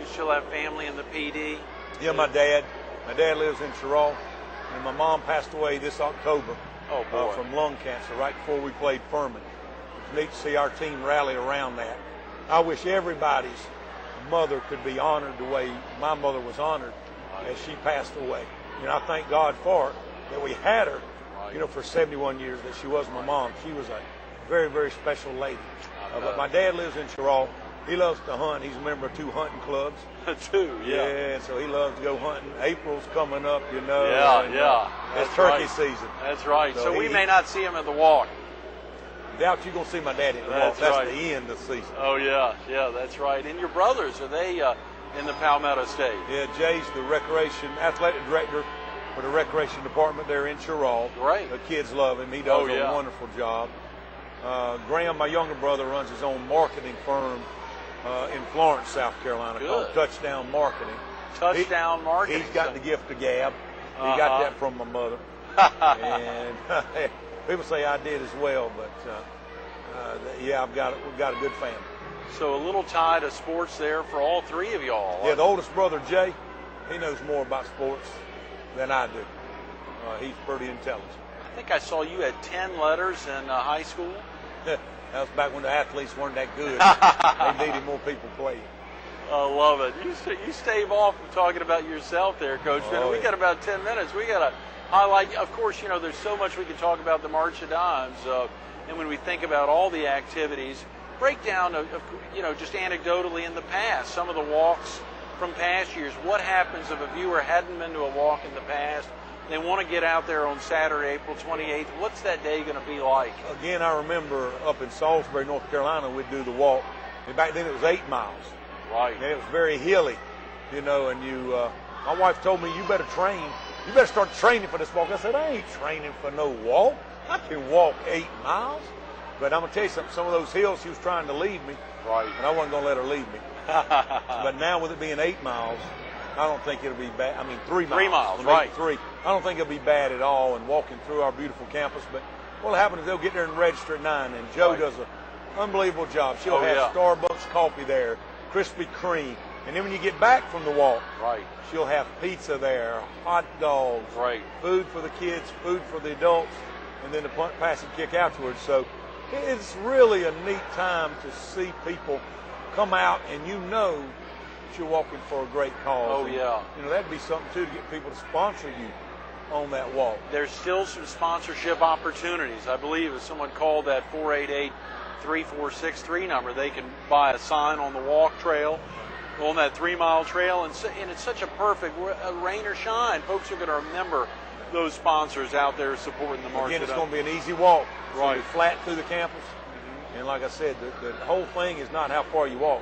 You still have family in the PD? Yeah, my dad lives in Cheraw, and my mom passed away this October from lung cancer right before we played Furman. It's neat to see our team rally around that. I wish everybody's mother could be honored the way my mother was honored as she passed away. I thank God for it, that we had her, for 71 years, that she was my mom. She was a very, very special lady. But my dad lives in Cheraw. He loves to hunt. He's a member of 2 hunting clubs. 2, yeah. Yeah, and so he loves to go hunting. April's coming up, Yeah. It's turkey season. That's right. So we may not see him at the walk. Doubt you're going to see my daddy at the walk. That's the end of the season. Oh, yeah, that's right. And your brothers, are they in the Palmetto State? Yeah, Jay's the athletic director for the recreation department there in Cheraw. Great. The kids love him. He does a wonderful job. Graham, my younger brother, runs his own marketing firm in Florence, South Carolina, called Touchdown Marketing. Touchdown Marketing. He's got the gift of gab. He got that from my mother. And people say I did as well, but we've got a good family. So a little tie to sports there for all 3 of y'all. Yeah, the oldest brother, Jay, he knows more about sports than I do. He's pretty intelligent. I think I saw you had 10 letters in high school. That was back when the athletes weren't that good. They needed more people playing. I love it. You stave off from talking about yourself there, Coach Bennett. We got about 10 minutes. We got to highlight, of course, there's so much we can talk about the March of Dimes. And when we think about all the activities, breakdown of just anecdotally in the past, some of the walks from past years. What happens if a viewer hadn't been to a walk in the past? They want to get out there on Saturday, April 28th. What's that day going to be like? Again, I remember up in Salisbury, North Carolina, we'd do the walk. And back then it was 8 miles. Right. And it was very hilly, and my wife told me, you better train. You better start training for this walk. I said, I ain't training for no walk. I can walk 8 miles. But I'm going to tell you something, some of those hills, she was trying to lead me. Right. And I wasn't going to let her lead me. But now with it being 8 miles, I don't think it'll be bad. 3 miles. 3 miles, right. 3. I don't think it'll be bad at all in walking through our beautiful campus. But what'll happen is they'll get there and register at 9, and Joe does an unbelievable job. She'll have Starbucks coffee there, Krispy Kreme. And then when you get back from the walk, she'll have pizza there, hot dogs, food for the kids, food for the adults, and then the pass and kick afterwards. So it's really a neat time to see people come out, and that you're walking for a great cause. Oh, yeah. That'd be something, too, to get people to sponsor you on that walk. There's still some sponsorship opportunities. I believe if someone called that 488-3463 number, they can buy a sign on the walk trail, on that 3-mile trail, and it's such a perfect rain or shine. Folks are going to remember those sponsors out there supporting the march. Again, it's going to be an easy walk. It's right. Going to be flat through the campus. And like I said, the whole thing is not how far you walk,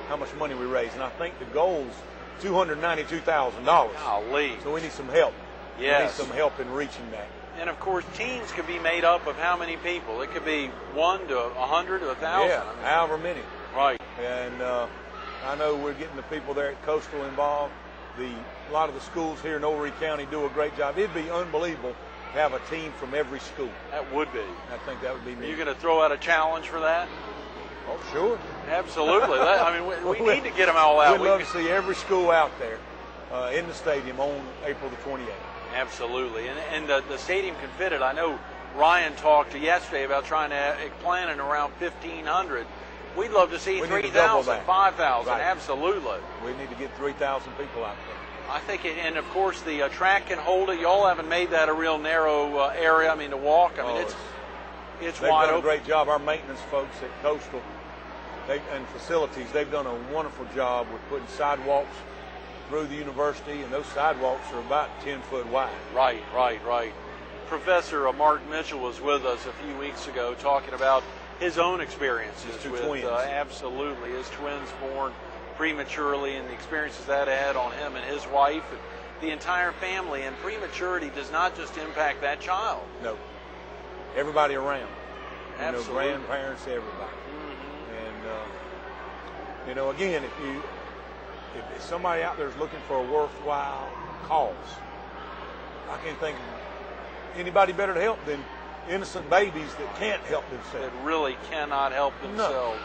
how much money we raise. And I think the goal's $292,000. Golly. So we need some help. Yes. We need some help in reaching that. And of course, teams could be made up of how many people? It could be 1 to 100 to 1,000. Yeah, however many. Right. And I know we're getting the people there at Coastal involved. A lot of the schools here in Horry County do a great job. It'd be unbelievable to have a team from every school. That would be. I think that would be neat. Are you going to throw out a challenge for that? Oh, sure. Absolutely. We need to get them all out. We'd love to see every school out there in the stadium on April the 28th. Absolutely. And the stadium can fit it. I know Ryan talked yesterday about planning around 1,500. We'd love to see 3,000, 5,000. Right. Absolutely. We need to get 3,000 people out there. I think, and of course, the track can hold it. Y'all haven't made that a real narrow area. To walk. It's they've wide done open. A great job. Our maintenance folks at Coastal and facilities, they've done a wonderful job with putting sidewalks through the university, and those sidewalks are about 10 foot wide. Right. Professor Mark Mitchell was with us a few weeks ago talking about his own experiences with twins. Absolutely, his twins born prematurely and the experiences that had on him and his wife and the entire family. And prematurity does not just impact that child. No, everybody around. Absolutely. Grandparents, everybody. And again, if somebody out there is looking for a worthwhile cause, I can't think of anybody better to help than innocent babies that can't help themselves. That really cannot help themselves.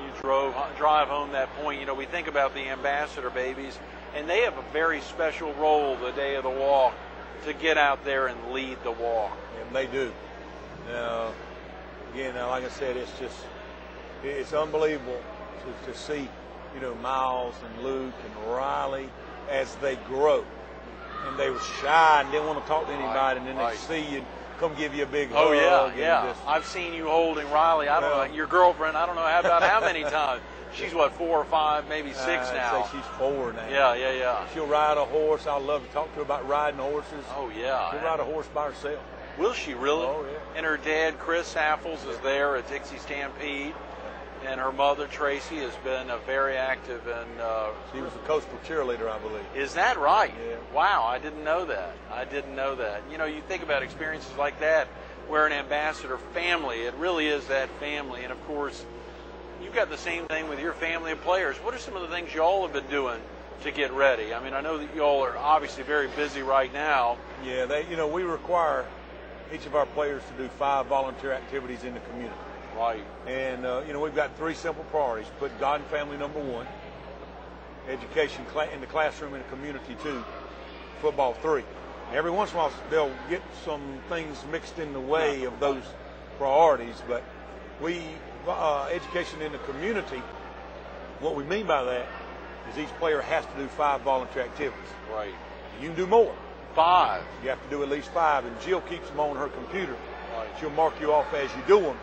You drive home that point. You know, we think about the ambassador babies, and they have a very special role the day of the walk to get out there and lead the walk. And they do. Again, like I said, it's unbelievable to see, you know, Miles and Luke and Riley as they grow. And they were shy and didn't want to talk to anybody, and then they see you, come give you a big hug. Oh, yeah. I've seen you holding Riley. I don't know, your girlfriend, I don't know about how many times. She's, what, 4 or 5, maybe 6 now? I'd say she's 4 now. Yeah. She'll ride a horse. I love to talk to her about riding horses. Oh, yeah. She'll ride a horse by herself. Will she really? Oh, yeah. And her dad, Chris Saffles, is there at Dixie Stampede. And her mother, Tracy, has been very active. And she was a coastal cheerleader, I believe. Is that right? Yeah. Wow, I didn't know that. You know, you think about experiences like that where an ambassador family, it really is that family. And, of course, you've got the same thing with your family of players. What are some of the things y'all have been doing to get ready? I mean, I know that y'all are obviously very busy right now. Yeah, we require each of our players to do 5 volunteer activities in the community. Right. And, we've got 3 simple priorities. Put God and family number 1, education in the classroom and the community 2, football 3. Every once in a while, they'll get some things mixed in the way of those priorities, but education in the community, what we mean by that is each player has to do 5 volunteer activities. Right. You can do more. 5. You have to do at least 5, and Jill keeps them on her computer. Right. She'll mark you off as you do them.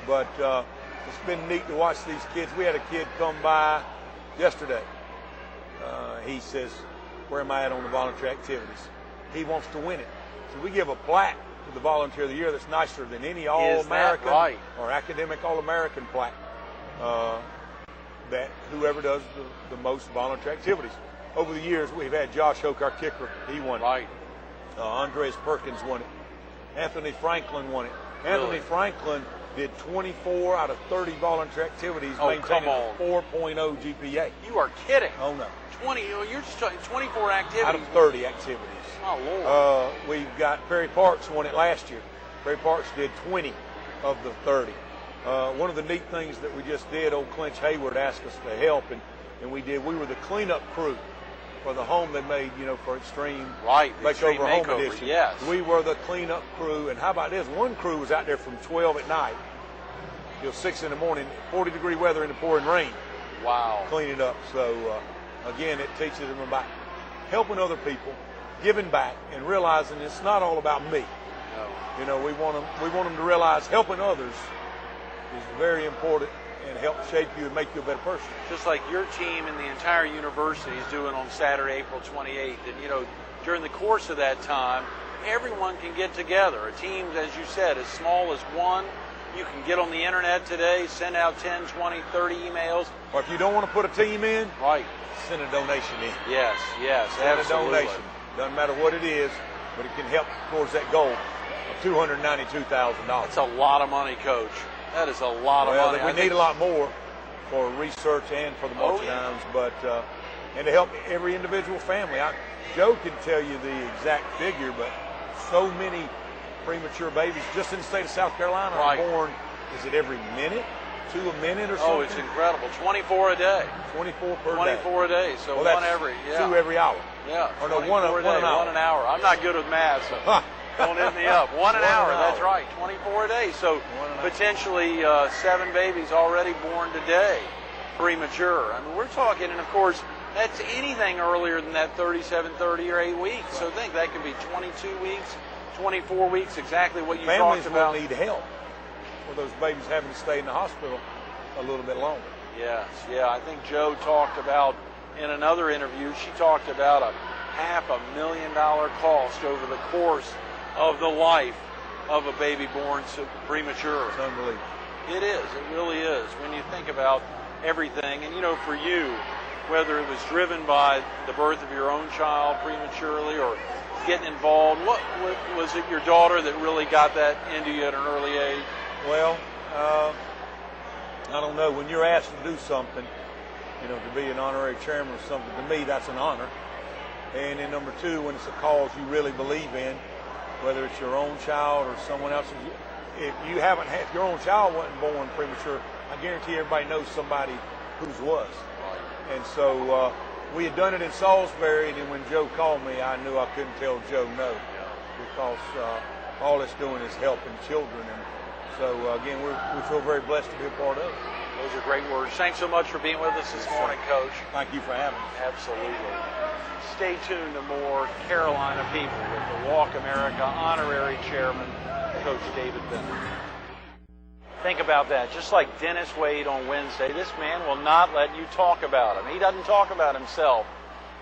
But it's been neat to watch these kids. We had a kid come by yesterday. He says, where am I at on the volunteer activities? He wants to win it. So we give a plaque to the Volunteer of the Year that's nicer than any All-American or academic All-American plaque that whoever does the most volunteer activities. Over the years, we've had Josh Hoke, our kicker. He won it. Right. Andreas Perkins won it. Anthony Franklin won it. Anthony Franklin did 24 out of 30 volunteer activities, maintaining a 4.0 GPA. You are kidding. Oh, no. You're just talking 24 activities. Out of 30 activities. Oh, Lord. We've got Perry Parks won it last year. Perry Parks did 20 of the 30. One of the neat things that we just did, old Clinch Hayward asked us to help, and we did. We were the cleanup crew for the home they made, for Extreme Makeover Home Edition. Yes. We were the cleanup crew, and how about this? One crew was out there from 12 at night till 6 in the morning, 40-degree weather in the pouring rain. Wow. Cleaning up. So, again, it teaches them about helping other people, giving back, and realizing it's not all about me. No. We want them to realize helping others is very important and help shape you and make you a better person. Just like your team and the entire university is doing on Saturday, April 28th. And, during the course of that time, everyone can get together. A team, as you said, as small as 1, you can get on the internet today, send out 10, 20, 30 emails. Or if you don't want to put a team in, send a donation in. Yes, send absolutely. a donation. Doesn't matter what it is, but it can help towards that goal of $292,000. That's a lot of money, Coach. That is a lot of money. We need a lot more for research and for the marching arms, but and to help every individual family. Joe can tell you the exact figure, but so many premature babies just in the state of South Carolina are born. Is it every minute? 2 a minute or something? Oh, it's incredible. 24 a day. 24 per day. 24 a day. So one every. Yeah. 2 every hour. Yeah. Or no, one an hour. 1 an hour. I'm not good with math, so. Don't hit me up. One an hour, that's right. 24 a day. So potentially 7 babies already born today, premature. I mean, we're talking, and of course, that's anything earlier than that 37, 30, or 8 weeks. Right. So think that could be 22 weeks, 24 weeks, exactly what you talked about. Families will need help for those babies having to stay in the hospital a little bit longer. Yes, yeah. I think Joe talked about, in another interview, she talked about a $500,000 cost over the course of the life of a baby born premature. It's unbelievable. It is. It really is. When you think about everything, and for you, whether it was driven by the birth of your own child prematurely or getting involved, what was it your daughter that really got that into you at an early age? Well, I don't know. When you're asked to do something, to be an honorary chairman or something, to me, that's an honor. And then number 2, when it's a cause you really believe in, whether it's your own child or someone else's, if your own child wasn't born premature, I guarantee everybody knows somebody whose was. And so we had done it in Salisbury, and then when Joe called me, I knew I couldn't tell Joe no, because all it's doing is helping children. And so, again, we feel very blessed to be a part of it. Those are great words. Thanks so much for being with us this morning, Coach. Thank you for having us. Absolutely. Stay tuned to more Carolina people with the WalkAmerica Honorary Chairman, Coach David Bennett. Think about that. Just like Dennis Wade on Wednesday, this man will not let you talk about him. He doesn't talk about himself.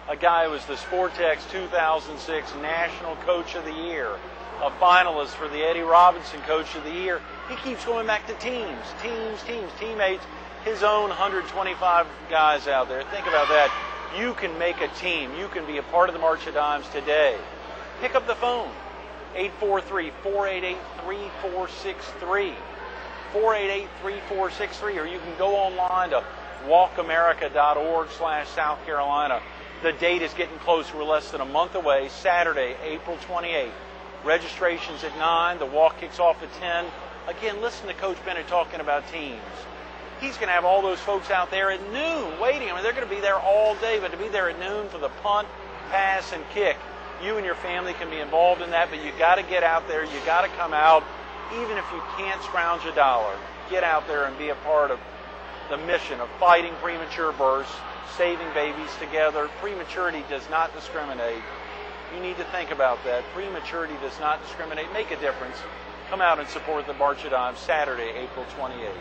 A guy who was the Sportex 2006 National Coach of the Year, a finalist for the Eddie Robinson Coach of the Year. He keeps going back to teams, teammates, his own 125 guys out there. Think about that. You can make a team. You can be a part of the March of Dimes today. Pick up the phone, 843-488-3463. 488-3463, or you can go online to walkamerica.org/South Carolina. The date is getting close. We're less than a month away, Saturday, April 28th. Registration's at 9. The walk kicks off at 10. Again, listen to Coach Bennett talking about teams. He's going to have all those folks out there at noon waiting. I mean, they're going to be there all day, but to be there at noon for the punt, pass, and kick, you and your family can be involved in that, but you got to get out there. You got to come out. Even if you can't scrounge a dollar, get out there and be a part of the mission of fighting premature births, saving babies together. Prematurity does not discriminate. You need to think about that. Prematurity does not discriminate. Make a difference. Come out and support the March of Dimes Saturday, April 28th.